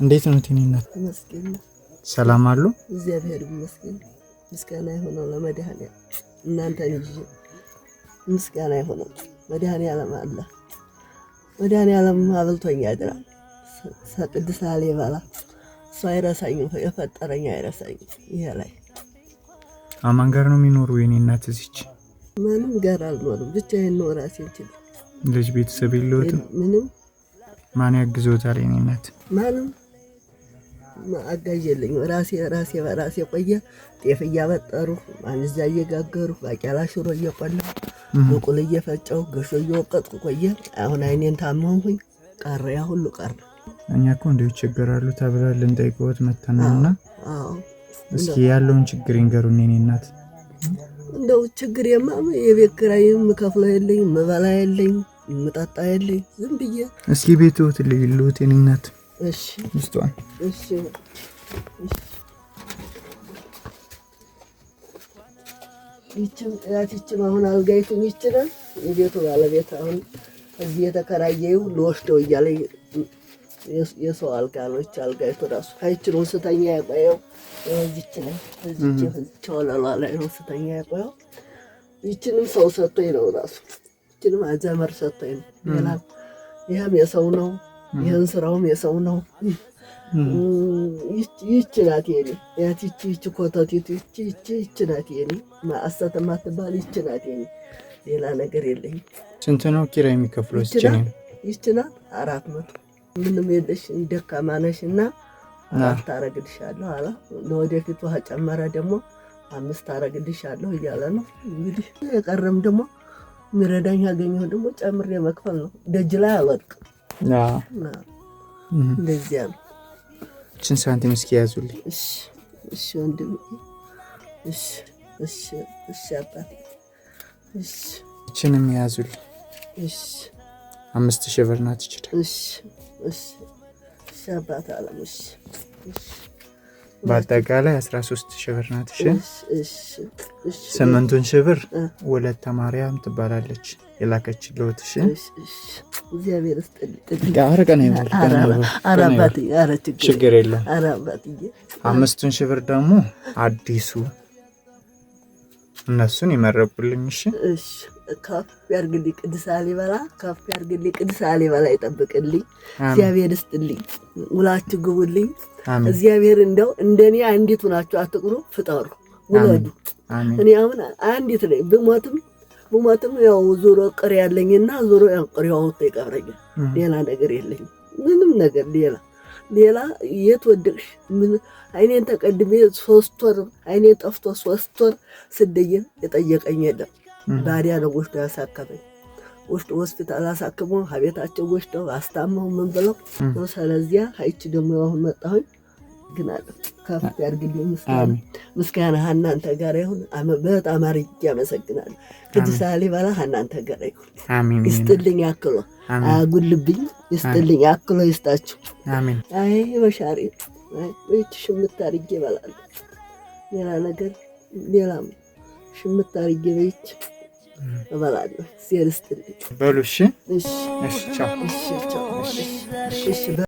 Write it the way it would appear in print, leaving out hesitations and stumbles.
እንዴት ነው ቲኒነት? መስኪን ሰላም አሉ? እግዚአብሔር ይመስገን። ምስጋና ይሁነው ለመድኃኒዓለም። እናንተን ይዤ ምስጋና ይሁነው መድኃኒዓለም አለ። መድኃኒዓለም አብልቶኝ ያድራል። ቅዱስ ላሊበላ እሱ አይረሳኝም፣ የፈጠረኝ አይረሳኝም። ይሄ ላይ አማን ጋር ነው የሚኖሩ የኔ እናት እዚች? ምንም ጋር አልኖርም፣ ብቻዬን ነው ራሴን ችል። ልጅ ቤተሰብ የለዎትም? ምንም። ማን ያግዞታል የኔ እናት? ማንም አጋዥ የለኝም። ራሴ በራሴ ቆየ። ጤፍ እያበጠሩ አንዛ እየጋገሩ ባቄላ ሽሮ እየቆላሁ በቆሎ እየፈጨሁ ገሾ እየወቀጥኩ ቆየ። አሁን አይኔን ታመምኩኝ፣ ቀረ፣ ያ ሁሉ ቀረ። እኛ እኮ እንደው ይቸገራሉ ተብለን ልንጠይቅዎት መተናልና እስኪ ያለውን ችግር ይንገሩኝ የኔ እናት። እንደው ችግር የቤት ኪራይ የምከፍለው የለኝ፣ የምበላ የለኝ፣ የምጠጣ የለኝ። ዝም ብዬ እስኪ ቤትዎት ልይልዎት የኔ እናት። እሺ ውስጧን እሺ ይችም አሁን አልጋይቱኝ ይችላል። የቤቱ ባለቤት አሁን እዚህ የተከራየው ለወስደው እያለ የሰው አልጋ ነው። ይች አልጋይቱ ራሱ አይችሉም ስተኛ ያቆየው እዚች ላይ እዚች ወለሏ ላይ ነው ስተኛ ያቆየው። ይችንም ሰው ሰጥቶኝ ነው ራሱ። ይችንም አዘመር ሰጥቶኝ ነው። ሌላ ይሄም የሰው ነው። ይሄን ስራውም የሰው ነው። ይች ናት የኔ ይች ኮተቲቱ ይች ናት የኔ ማአሰተ ማትባል ይች ናት የኔ። ሌላ ነገር የለኝም። ስንት ነው ኪራይ የሚከፍለው? ይች ናት 400። ምንም የለሽ ደካማ ነሽና 4 አረግልሻለሁ አለ። ለወደፊቱ ጨመረ ደግሞ 5 አረግልሻለሁ እያለ ነው። እንግዲህ የቀረም ደግሞ የሚረዳኝ ያገኘው ደግሞ ጨምሬ መክፈል ነው። ደጅ ላይ አልወድቅም። እንደዚያ ነው። እችን ሳንቲም እስኪ ያዙልኝ። እሺ ወንድም፣ እሺ አባት፣ እችንም ያዙልኝ። 5000 ብር ናት ይችላል። እሺ አባት አለም። በአጠቃላይ 13000 ብር ናት። እሺ 8000 ብር ወለተ ማርያም ትባላለች የላከችልዎት። እሺ እግዚአብሔር ይስጥልኝ። አረቀና ይሞል አራባት ችግር የለም። አራባት 5000 ብር ደግሞ አዲሱ እነሱን ይመረቁልኝ። እሺ ከፍ ያርግልኝ ቅዱስ ላሊበላ፣ ከፍ ያርግልኝ ቅዱስ ላሊበላ፣ ይጠብቅልኝ። እግዚአብሔር ይስጥልኝ። ውላችሁ ግቡልኝ። እግዚአብሔር እንደው እንደኔ አንዲቱ ናችሁ፣ አትቅሩ፣ ፍጠሩ፣ ውለዱ። እኔ አሁን አንዲት ነኝ። ብሞትም ያው ዞሮ ቅር ያለኝና ዞሮ ያው ቅር ያውጥ ይቀርኛል። ሌላ ነገር የለኝም፣ ምንም ነገር ሌላ የት ወደቅሽ? ምን አይኔን ተቀድሜ 3 ወር አይኔን ጠፍቶ 3 ወር ስደየን የጠየቀኝ የለም። ባዲያ ነው ወስዶ ያሳከመኝ። ሆስፒታል አሳክሞ ሀቤታቸው ወስደው አስታመው ምን ብለው ነው። ስለዚህ አይቺ ደግሞ አሁን መጣሁኝ። ግን አለ ከፍ ያርግልኝ። ምስጋና እናንተ ጋር ይሁን። በጣም አርጌ አመሰግናለሁ። ቅዱስ ላሊበላ እናንተ ጋር ይሁን። አሜን። ይስጥልኝ፣ አክሎ አጉልብኝ። ይስጥልኝ፣ አክሎ ይስጣችሁ። አሜን። አይ በሻሪ ወይች ሽምት አርጌ እበላለሁ። ሌላ ነገር ሌላም ሽምት አርጌ በይች እበላለሁ። ሲር ይስጥልኝ። በሉ። እሺ እሺ ቻው። እሺ